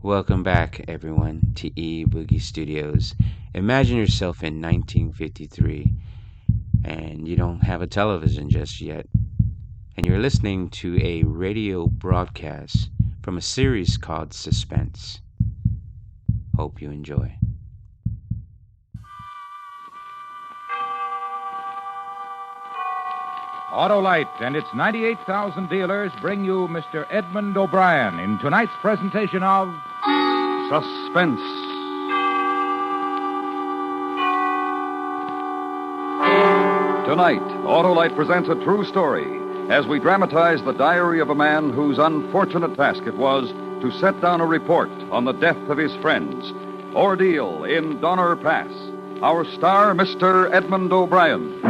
Welcome back, everyone, to E Boogie Studios. Imagine yourself in 1953, and you don't have a television just yet, and you're listening to a radio broadcast from a series called Suspense. Hope you enjoy. Autolite and its 98,000 dealers bring you Mr. Edmund O'Brien in tonight's presentation of Suspense. Tonight, Autolite presents a true story as we dramatize the diary of a man whose unfortunate task it was to set down a report on the death of his friends. Ordeal in Donner Pass. Our star, Mr. Edmund O'Brien.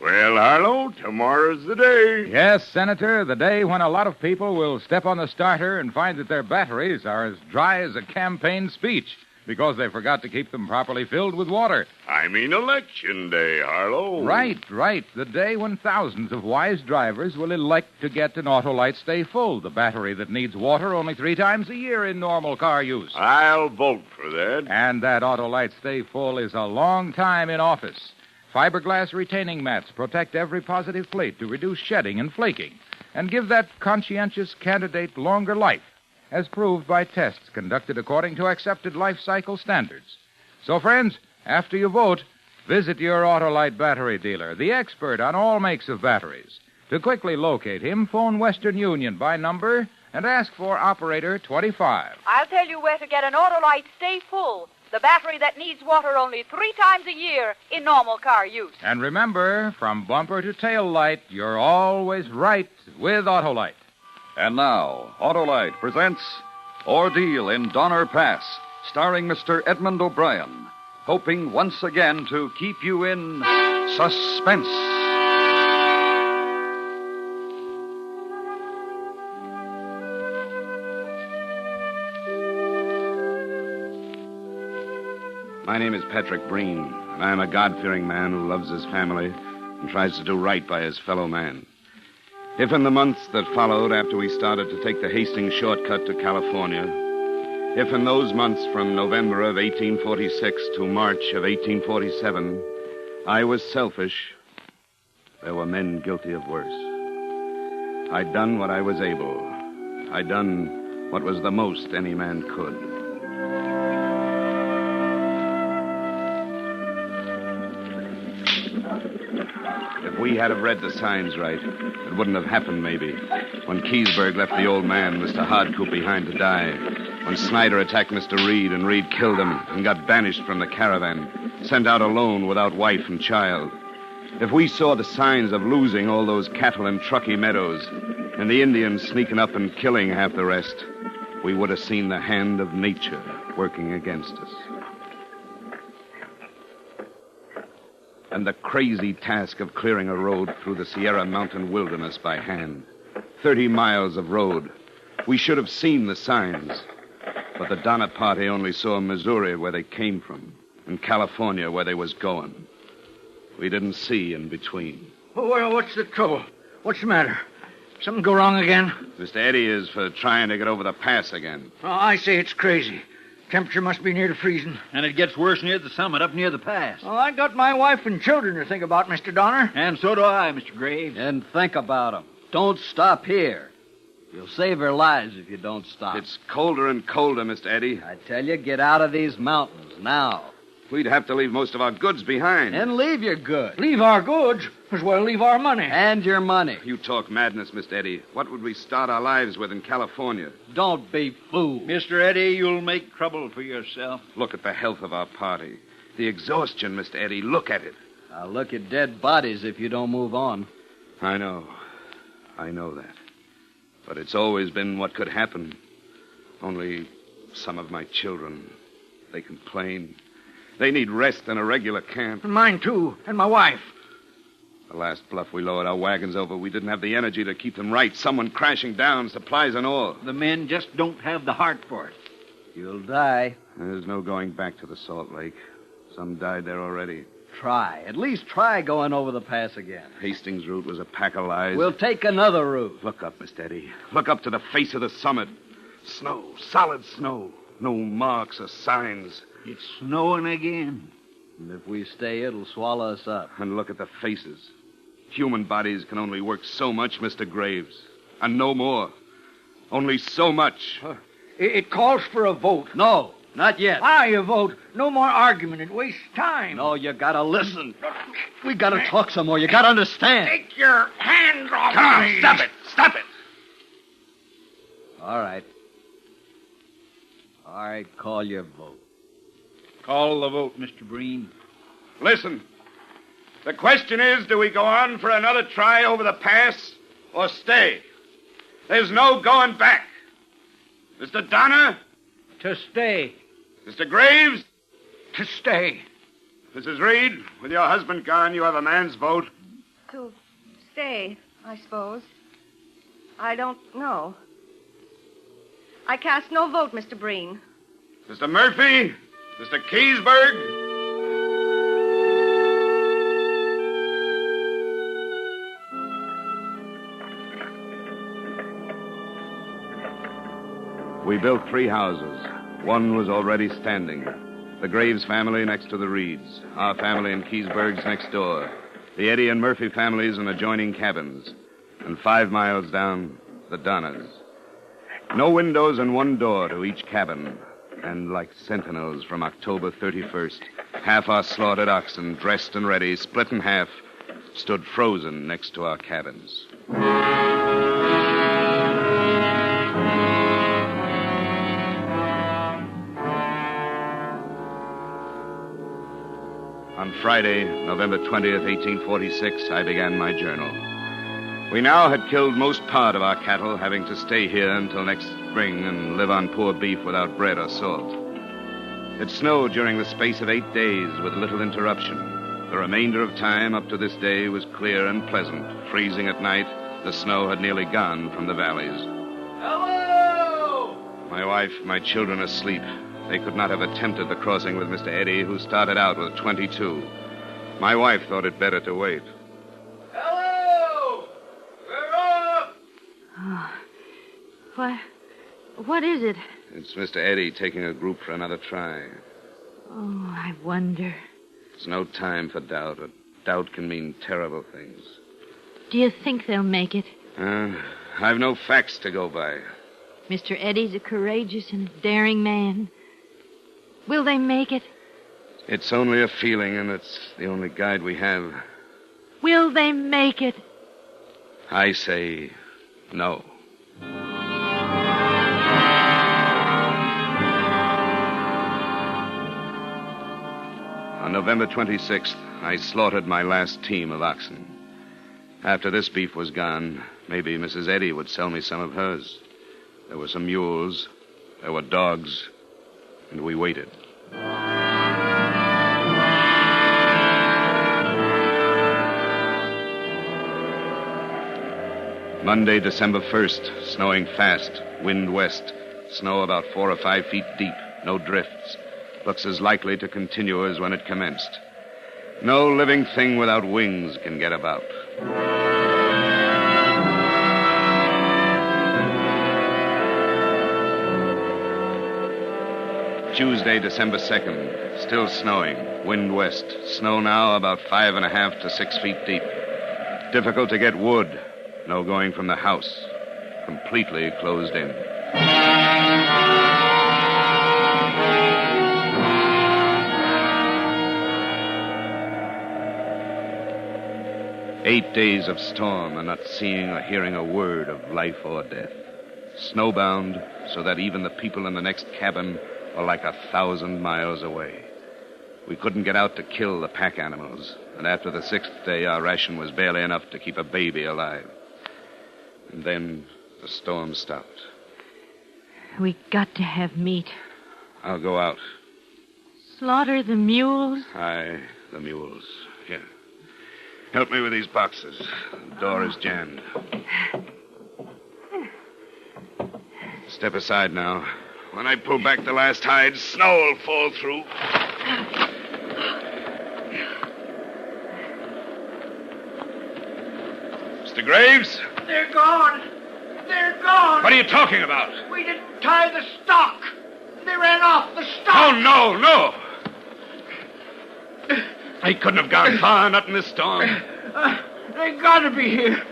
Well, Harlow, tomorrow's the day. Yes, Senator, the day when a lot of people will step on the starter and find that their batteries are as dry as a campaign speech because they forgot to keep them properly filled with water. I mean Election Day, Harlow. Right. The day when thousands of wise drivers will elect to get an Autolite Stay Full, the battery that needs water only 3 times a year in normal car use. I'll vote for that. And that Autolite Stay Full is a long time in office. Fiberglass retaining mats protect every positive plate to reduce shedding and flaking and give that conscientious candidate longer life, as proved by tests conducted according to accepted life cycle standards. So, friends, after you vote, visit your Autolite battery dealer, the expert on all makes of batteries. To quickly locate him, phone Western Union by number and ask for Operator 25. I'll tell you where to get an Autolite Stay Full, the battery that needs water only 3 times a year in normal car use. And remember, from bumper to tail light, you're always right with Autolite. And now, Autolite presents Ordeal in Donner Pass, starring Mr. Edmund O'Brien, hoping once again to keep you in suspense. My name is Patrick Breen, and I am a God-fearing man who loves his family and tries to do right by his fellow man. If in the months that followed after we started to take the Hastings shortcut to California, if in those months from November of 1846 to March of 1847, I was selfish, there were men guilty of worse. I'd done what I was able. I'd done what was the most any man could. If we had have read the signs right, it wouldn't have happened, maybe. When Keysburg left the old man, Mr. Hardcoop, behind to die. When Snyder attacked Mr. Reed, and Reed killed him and got banished from the caravan, sent out alone without wife and child. If we saw the signs of losing all those cattle in Truckee meadows, and the Indians sneaking up and killing half the rest, we would have seen the hand of nature working against us. And the crazy task of clearing a road through the Sierra Mountain wilderness by hand. 30 miles of road. We should have seen the signs. But the Donner Party only saw Missouri where they came from, and California where they was going. We didn't see in between. Well, what's the trouble? What's the matter? Something go wrong again? Mr. Eddie is for trying to get over the pass again. Oh, I say it's crazy. Temperature must be near to freezing. And it gets worse near the summit, up near the pass. Well, I got my wife and children to think about, Mr. Donner. And so do I, Mr. Graves. And think about 'em. Don't stop here. You'll save their lives if you don't stop. It's colder and colder, Mr. Eddie. I tell you, get out of these mountains now. We'd have to leave most of our goods behind. And leave your goods. Leave our goods? As well leave our money. And your money. You talk madness, Mr. Eddie. What would we start our lives with in California? Don't be fooled. Mr. Eddie, you'll make trouble for yourself. Look at the health of our party. The exhaustion, Mr. Eddie. Look at it. I'll look at dead bodies if you don't move on. I know that. But it's always been what could happen. Only some of my children, they complain. They need rest in a regular camp. And mine, too. And my wife. The last bluff we lowered our wagons over, we didn't have the energy to keep them right. Someone crashing down, supplies and all. The men just don't have the heart for it. You'll die. There's no going back to the Salt Lake. Some died there already. try. At least try going over the pass again. Hastings' route was a pack of lies. We'll take another route. Look up, Mr. Eddie. Look up to the face of the summit. Snow, solid snow. No marks or signs. It's snowing again. And if we stay, it'll swallow us up. And look at the faces. Human bodies can only work so much, Mr. Graves. And no more. Only so much. It calls for a vote. No, not yet. Why a vote? No more argument. It wastes time. No, you gotta listen. We gotta talk some more. You gotta understand. Take your hands off Come on, me. stop it. Stop it. All right. All right, call your vote. Call the vote, Mr. Breen. Listen. The question is, do we go on for another try over the pass or stay? There's no going back. Mr. Donner? To stay. Mr. Graves? To stay. Mrs. Reed, with your husband gone, you have a man's vote. To stay, I suppose. I don't know. I cast no vote, Mr. Breen. Mr. Murphy? Mr. Keysburg? We built 3 houses. One was already standing. The Graves family next to the Reeds. Our family in Keysburg's next door. The Eddie and Murphy families in adjoining cabins. And 5 miles down, the Donners. No windows and 1 door to each cabin. And like sentinels from October 31st, half our slaughtered oxen, dressed and ready, split in half, stood frozen next to our cabins. On Friday, November 20th, 1846, I began my journal. We now had killed most part of our cattle, having to stay here until next spring and live on poor beef without bread or salt. It snowed during the space of 8 days with little interruption. The remainder of time up to this day was clear and pleasant. Freezing at night, the snow had nearly gone from the valleys. Hello! My wife, my children asleep. They could not have attempted the crossing with Mr. Eddie, who started out with 22. My wife thought it better to wait. Hello! We're off! Oh, what is it? It's Mr. Eddie taking a group for another try. Oh, I wonder. It's no time for doubt. Doubt can mean terrible things. Do you think they'll make it? I've no facts to go by. Mr. Eddie's a courageous and daring man. Will they make it? It's only a feeling, and it's the only guide we have. Will they make it? I say no. On November 26th, I slaughtered my last team of oxen. After this beef was gone, maybe Mrs. Eddie would sell me some of hers. There were some mules, there were dogs, and we waited. Monday, December 1st, snowing fast, wind west, snow about 4 or 5 feet deep, no drifts. Looks as likely to continue as when it commenced. No living thing without wings can get about. Tuesday, December 2nd, still snowing, wind west, snow now about 5.5 to 6 feet deep. Difficult to get wood, no going from the house, completely closed in. Eight days of storm and not seeing or hearing a word of life or death. Snowbound, so that even the people in the next cabin were like 1,000 miles away. We couldn't get out to kill the pack animals, and after the 6th day, our ration was barely enough to keep a baby alive. And then the storm stopped. We got to have meat. I'll go out. Slaughter the mules? Aye, the mules. Here. Help me with these boxes. The door is jammed. Step aside now. When I pull back the last hide, snow will fall through. Graves? They're gone. They're gone. What are you talking about? We didn't tie the stock. They ran off the stock. Oh, no. They couldn't have gone far, not in this storm. They gotta be here.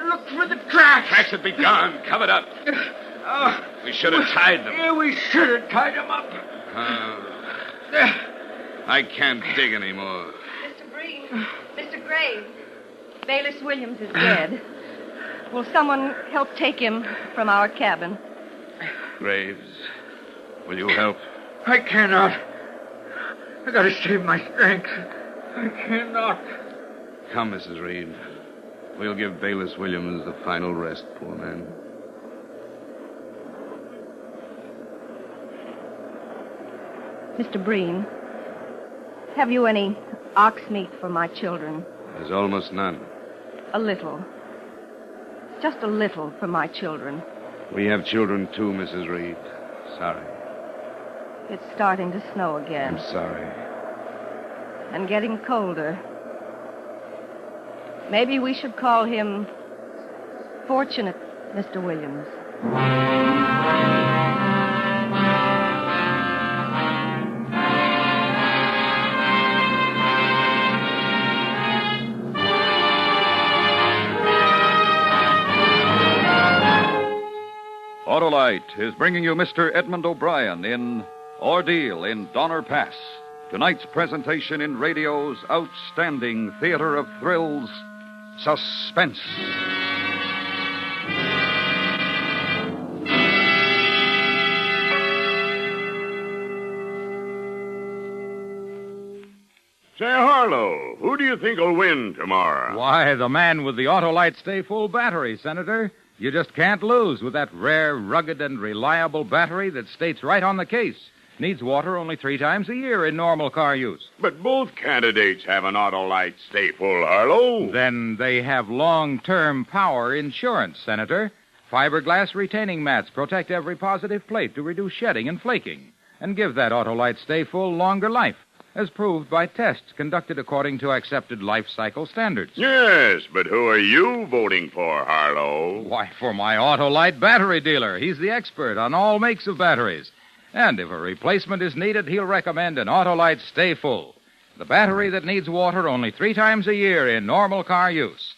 Look for the tracks. Tracks would be gone, covered up. We should have tied them. Yeah, we should have tied them up. I can't dig anymore. Mr. Breen, Mr. Graves, Bayless Williams is dead. Will someone help take him from our cabin? Graves, will you help? I cannot. I gotta save my strength. I cannot. Come, Mrs. Reed. We'll give Bayless Williams the final rest, poor man. Mr. Breen, have you any ox meat for my children? There's almost none. A little. Just a little for my children. We have children, too, Mrs. Reed. Sorry. It's starting to snow again. I'm sorry. And getting colder. Maybe we should call him Fortunate Mr. Williams. Autolite is bringing you Mr. Edmund O'Brien in Ordeal in Donner Pass. Tonight's presentation in radio's outstanding theater of thrills, Suspense. Say, Harlow, who do you think will win tomorrow? Why, the man with the Autolite Stay Full battery, Senator. You just can't lose with that rare, rugged, and reliable battery that states right on the case. Needs water only 3 times a year in normal car use. But both candidates have an Autolite Stay Full, Harlow. Then they have long-term power insurance, Senator. Fiberglass retaining mats protect every positive plate to reduce shedding and flaking and give that Autolite Stay Full longer life, as proved by tests conducted according to accepted life cycle standards. Yes, but who are you voting for, Harlow? Why, for my Autolite battery dealer. He's the expert on all makes of batteries. And if a replacement is needed, he'll recommend an Autolite Stay Full, the battery that needs water only 3 times a year in normal car use.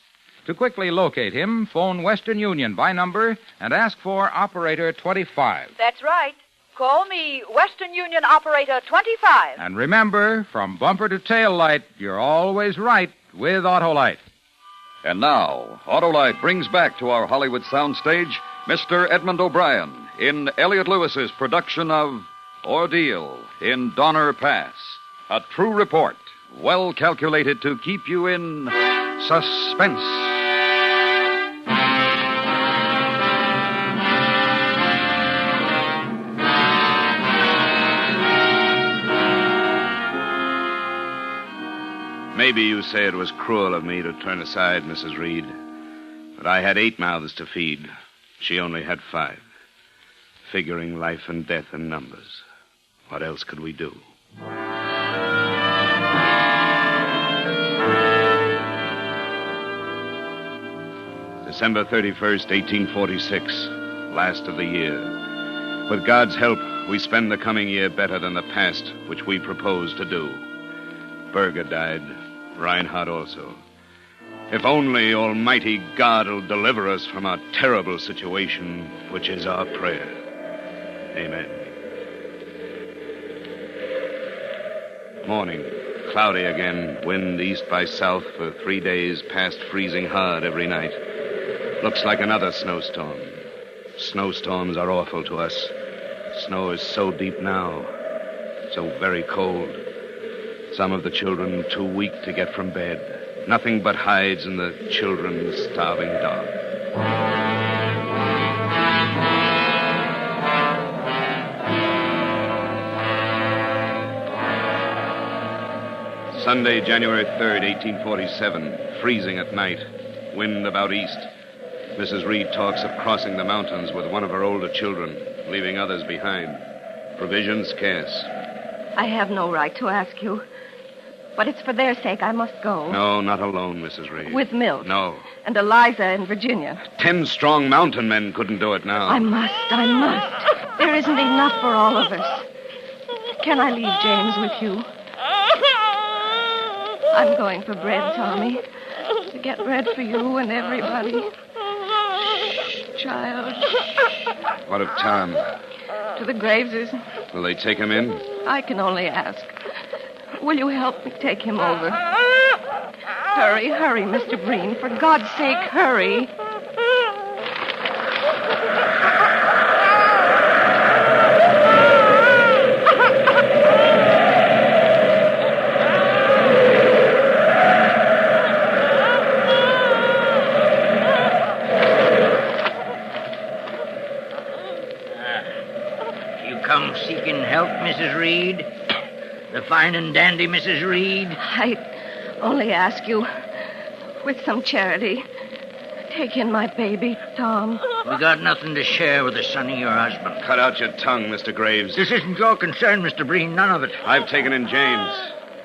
To quickly locate him, phone Western Union by number and ask for Operator 25. That's right. Call me Western Union Operator 25. And remember, from bumper to tail light, you're always right with Autolite. And now, Autolite brings back to our Hollywood soundstage Mr. Edmund O'Brien in Elliot Lewis's production of Ordeal in Donner Pass. A true report, well calculated to keep you in suspense. Maybe you say it was cruel of me to turn aside, Mrs. Reed. But I had 8 mouths to feed. She only had 5. Figuring life and death in numbers. What else could we do? December 31st, 1846. Last of the year. With God's help, we spend the coming year better than the past, which we propose to do. Berger died. Reinhardt also. If only Almighty God will deliver us from our terrible situation, which is our prayer. Amen. Morning. Cloudy again. Wind east by south for 3 days, past freezing hard every night. Looks like another snowstorm. Snowstorms are awful to us. Snow is so deep now. So very cold. Some of the children too weak to get from bed. Nothing but hides and the children's starving dog. Sunday, January 3rd, 1847. Freezing at night. Wind about east. Mrs. Reed talks of crossing the mountains with one of her older children, leaving others behind. Provisions scarce. I have no right to ask you. But it's for their sake I must go. No, not alone, Mrs. Reed. With Milt. No. And Eliza and Virginia. 10 strong mountain men couldn't do it now. I must. There isn't enough for all of us. Can I leave James with you? I'm going for bread, Tommy. To get bread for you and everybody. Shh, child. What of Tom? To the Graveses. Will they take him in? I can only ask. Will you help me take him over? Hurry, Mr. Breen. For God's sake, hurry. You come seeking help, Mrs. Reed? The fine and dandy Mrs. Reed? I only ask you, with some charity, take in my baby, Tom. We got nothing to share with the son of your husband. Cut out your tongue, Mr. Graves. This isn't your concern, Mr. Breen, none of it. I've taken in James.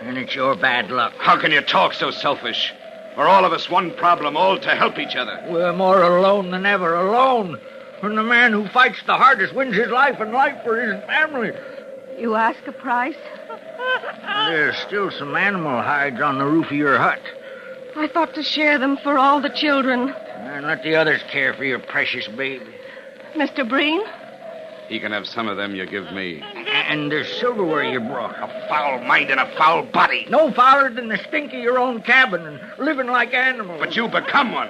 And it's your bad luck. How can you talk so selfish? We're all of us one problem, all to help each other. We're more alone than ever, alone. When the man who fights the hardest wins his life and life for his family. You ask a price? There's still some animal hides on the roof of your hut. I thought to share them for all the children. And let the others care for your precious baby. Mr. Breen? He can have some of them you give me. And there's silverware you brought. A foul mind and a foul body. No fouler than the stink of your own cabin and living like animals. But you become one.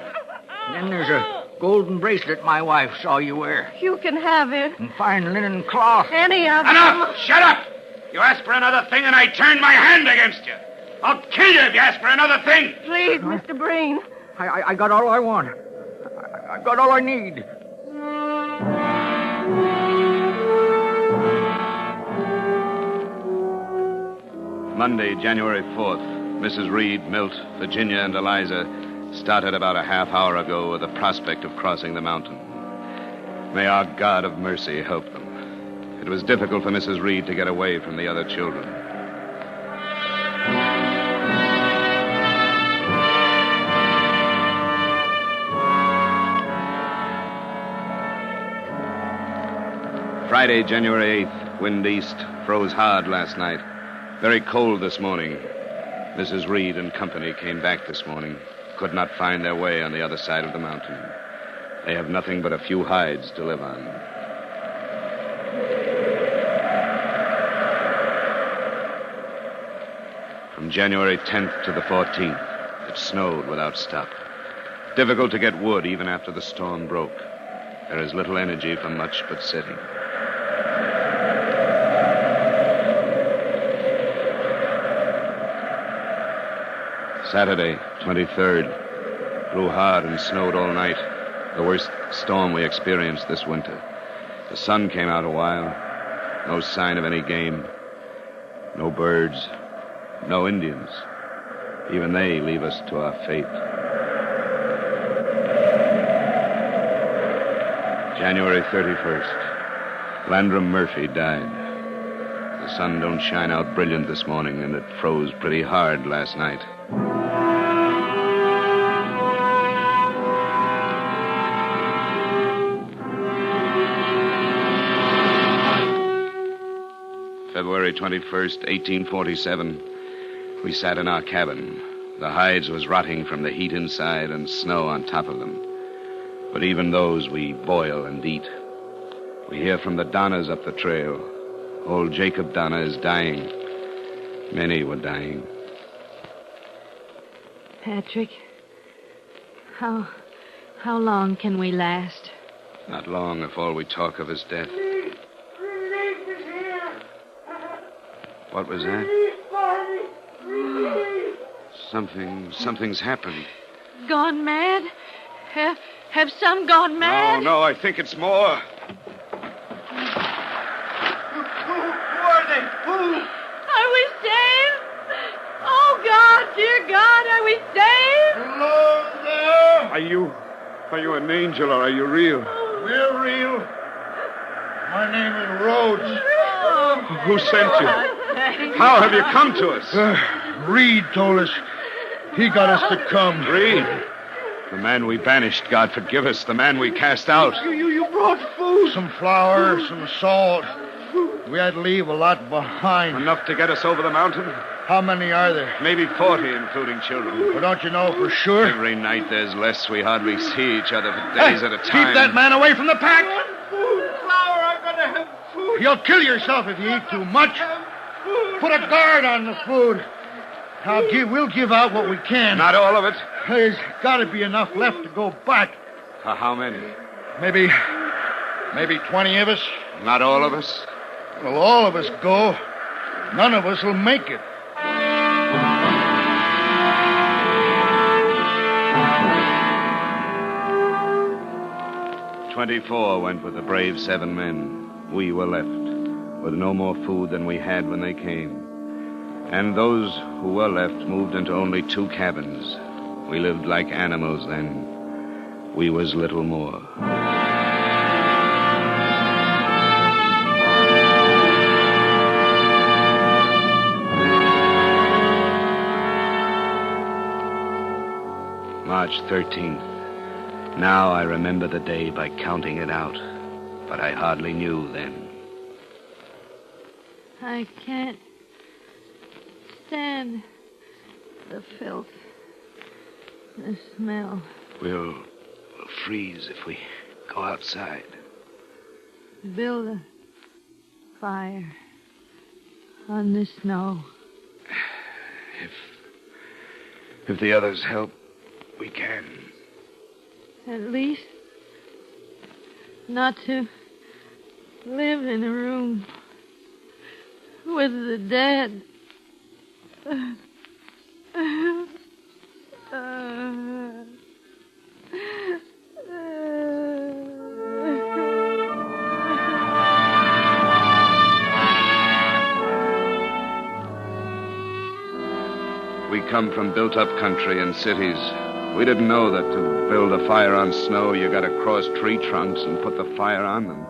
And then there's a golden bracelet my wife saw you wear. You can have it. And fine linen cloth. Any of them. Enough! Shut up! You ask for another thing and I turn my hand against you. I'll kill you if you ask for another thing. Please, Mr. Breen. I got all I want. I got all I need. Monday, January 4th, Mrs. Reed, Milt, Virginia, and Eliza started about a half hour ago with the prospect of crossing the mountain. May our God of mercy help them. It was difficult for Mrs. Reed to get away from the other children. Friday, January 8th, wind east, froze hard last night. Very cold this morning. Mrs. Reed and company came back this morning. Could not find their way on the other side of the mountain. They have nothing but a few hides to live on. From January 10th to the 14th, it snowed without stop. Difficult to get wood even after the storm broke. There is little energy for much but sitting. Saturday, 23rd. Blew hard and snowed all night. The worst storm we experienced this winter. The sun came out a while. No sign of any game. No birds. No Indians. Even they leave us to our fate. January 31st. Landrum Murphy died. The sun don't shine out brilliant this morning, and it froze pretty hard last night. February 21st, 1847. We sat in our cabin. The hides was rotting from the heat inside and snow on top of them. But even those we boil and eat. We hear from the Donnas up the trail. Old Jacob Donna is dying. Many were dying. Patrick, how long can we last? Not long if all we talk of is death. What was that? Something's happened. Gone mad? Have some gone mad? No, I think it's more. Who are they? Who? Are we saved? Oh, God, dear God, are we saved? Hello there. Are you an angel or are you real? We're real. My name is Rhodes. Who sent you? How have you come to us? Reed told us. He got us to come. Reed? The man we banished, God forgive us. The man we cast out. You brought food. Some flour, some salt. We had to leave a lot behind. Enough to get us over the mountain? How many are there? Maybe 40, including children. Well, don't you know for sure? Every night there's less. We hardly see each other for days at a time. Keep that man away from the pack. Food, flour, I'm going to have food. You'll kill yourself if you eat too much. Put a guard on the food. We'll give out what we can. Not all of it. There's got to be enough left to go back. For how many? Maybe 20 of us. Not all of us? Well, all of us go. None of us will make it. 24 went with the brave 7 men. We were left with no more food than we had when they came. And those who were left moved into only 2 cabins. We lived like animals then. We was little more. March 13th. Now I remember the day by counting it out, but I hardly knew then. I can't stand the filth, the smell. We'll freeze if we go outside. Build a fire on the snow. If the others help, we can. At least not to live in a room with the dead. We come from built-up country and cities. We didn't know that to build a fire on snow, you got to cross tree trunks and put the fire on them.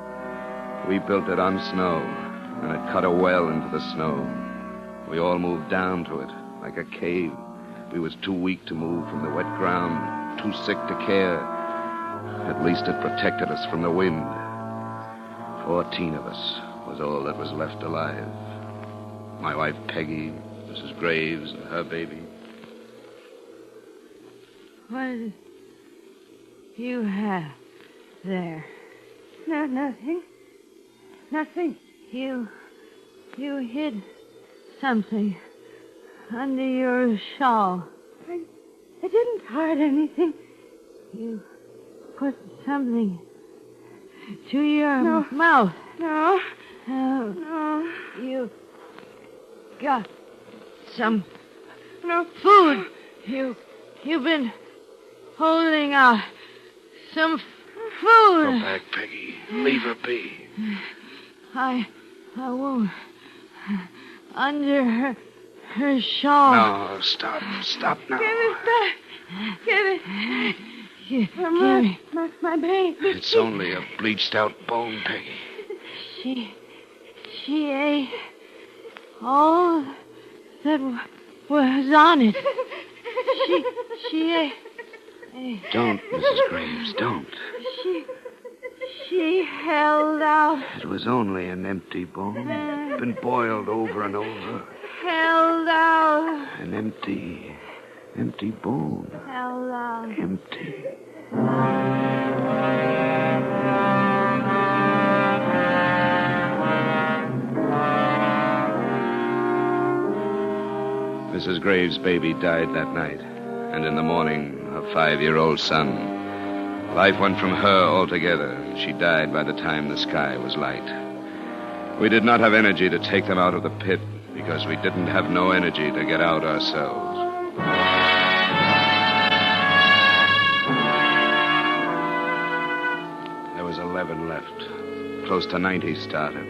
We built it on snow, and it cut a well into the snow. We all moved down to it, like a cave. We was too weak to move from the wet ground, too sick to care. At least it protected us from the wind. 14 of us was all that was left alive. My wife, Peggy, Mrs. Graves, and her baby. What did you have there? No, nothing. Nothing. You hid something under your shawl. I didn't hide anything. You put something to your mouth. No. No. You got some food. You've been holding out some food. Go back, Peggy. Leave her be. I won't. Under her shawl. No, stop now. Give it back. Give it. Give me. My baby. It's only a bleached out bone, Peggy. She ate all that was on it. She ate. Don't, Mrs. Graves, don't. She held out. It was only an empty bone. Been boiled over and over. Held out. An empty bone. Held out. Empty. Mrs. Graves' baby died that night, and in the morning, her 5-year-old son. Life went from her altogether, and she died by the time the sky was light. We did not have energy to take them out of the pit because we didn't have no energy to get out ourselves. There was 11 left. Close to 90 started.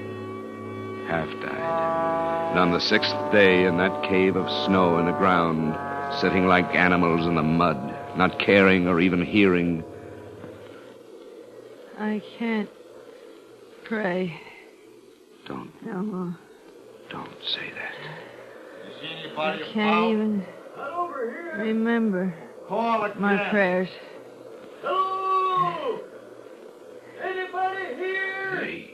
Half died. And on the 6th day, in that cave of snow in the ground, sitting like animals in the mud, not caring or even hearing. I can't pray. Don't No. say that. Anybody I can't even remember Call again. my prayers. Hello! Anybody here?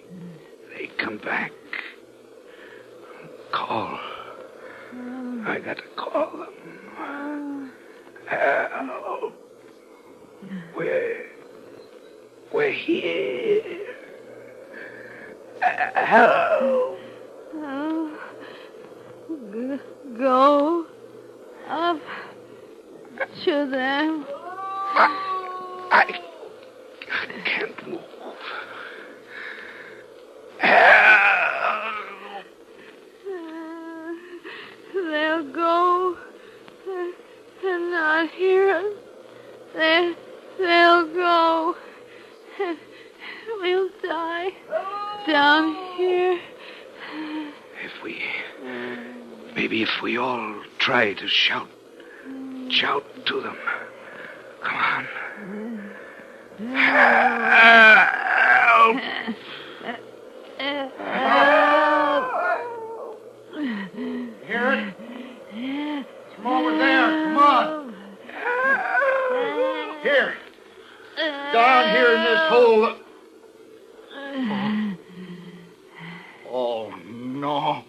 They come back. Call. I got to call them. Help. We're here. Help. Go up to them. I can't move. Help. They'll go and not hear us. They'll go. We'll die down here. Maybe if we all try to shout to them. Come on. Help! Hear it? It's from over there. Come on. Here. Down here in this hole. Oh, no.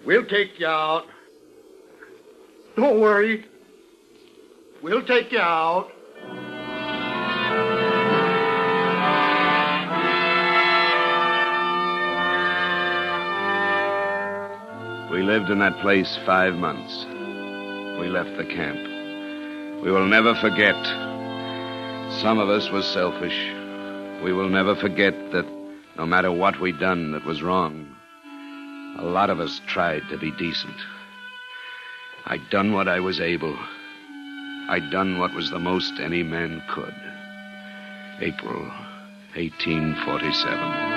We'll take you out. Don't worry. We'll take you out. We lived in that place 5 months. We left the camp. We will never forget. Some of us was selfish. We will never forget that no matter what we done that was wrong, a lot of us tried to be decent. I done what I was able. I done what was the most any man could. April 1847.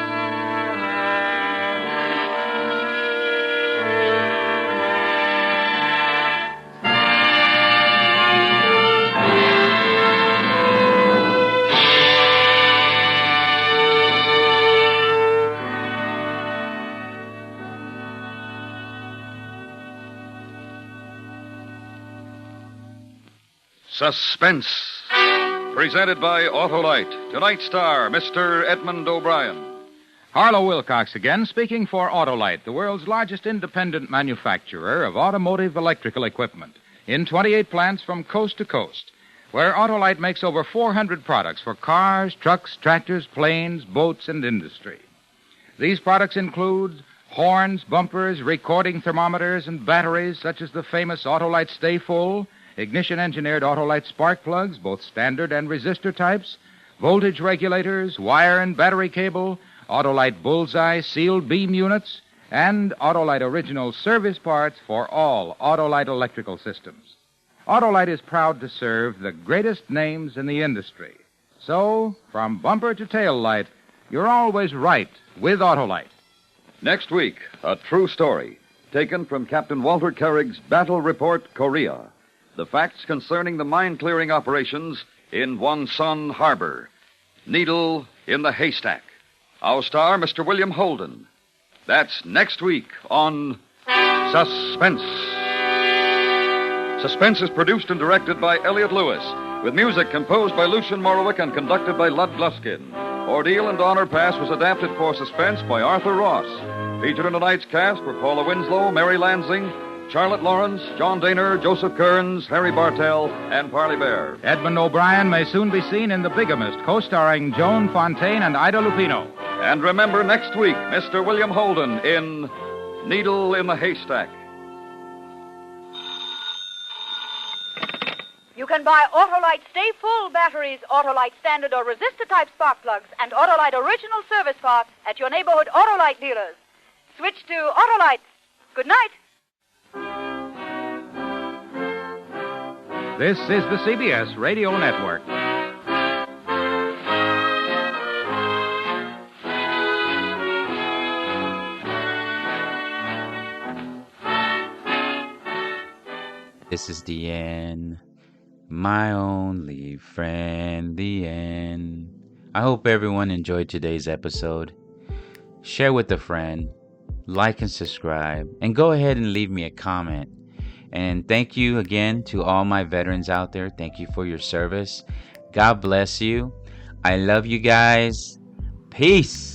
Suspense, presented by Autolite. Tonight's star, Mr. Edmund O'Brien. Harlow Wilcox again, speaking for Autolite, the world's largest independent manufacturer of automotive electrical equipment, in 28 plants from coast to coast, where Autolite makes over 400 products for cars, trucks, tractors, planes, boats, and industry. These products include horns, bumpers, recording thermometers, and batteries such as the famous Autolite Stay Full, ignition-engineered Autolite spark plugs, both standard and resistor types, voltage regulators, wire and battery cable, Autolite Bullseye sealed beam units, and Autolite original service parts for all Autolite electrical systems. Autolite is proud to serve the greatest names in the industry. So, from bumper to tail light, you're always right with Autolite. Next week, a true story taken from Captain Walter Kerrig's Battle Report, Korea. The facts concerning the mine-clearing operations in Wonsan Harbor. Needle in the haystack. Our star, Mr. William Holden. That's next week on Suspense. Suspense is produced and directed by Elliot Lewis, with music composed by Lucian Morowick and conducted by Lud Gluskin. Ordeal and Honor Pass was adapted for Suspense by Arthur Ross. Featured in tonight's cast were Paula Winslow, Mary Lansing, Charlotte Lawrence, John Daner, Joseph Kearns, Harry Bartell, and Parley Bear. Edmund O'Brien may soon be seen in The Bigamist, co-starring Joan Fontaine and Ida Lupino. And remember, next week, Mr. William Holden in Needle in the Haystack. You can buy Autolite Stay Full batteries, Autolite standard or resistor type spark plugs, and Autolite original service parts at your neighborhood Autolite dealers. Switch to Autolite. Good night. This is the CBS Radio Network. This is the end, my only friend, the end. I hope everyone enjoyed today's episode. Share with a friend, like and subscribe, and go ahead and leave me a comment. And thank you again to all my veterans out there. Thank you for your service. God bless you. I love you guys. Peace.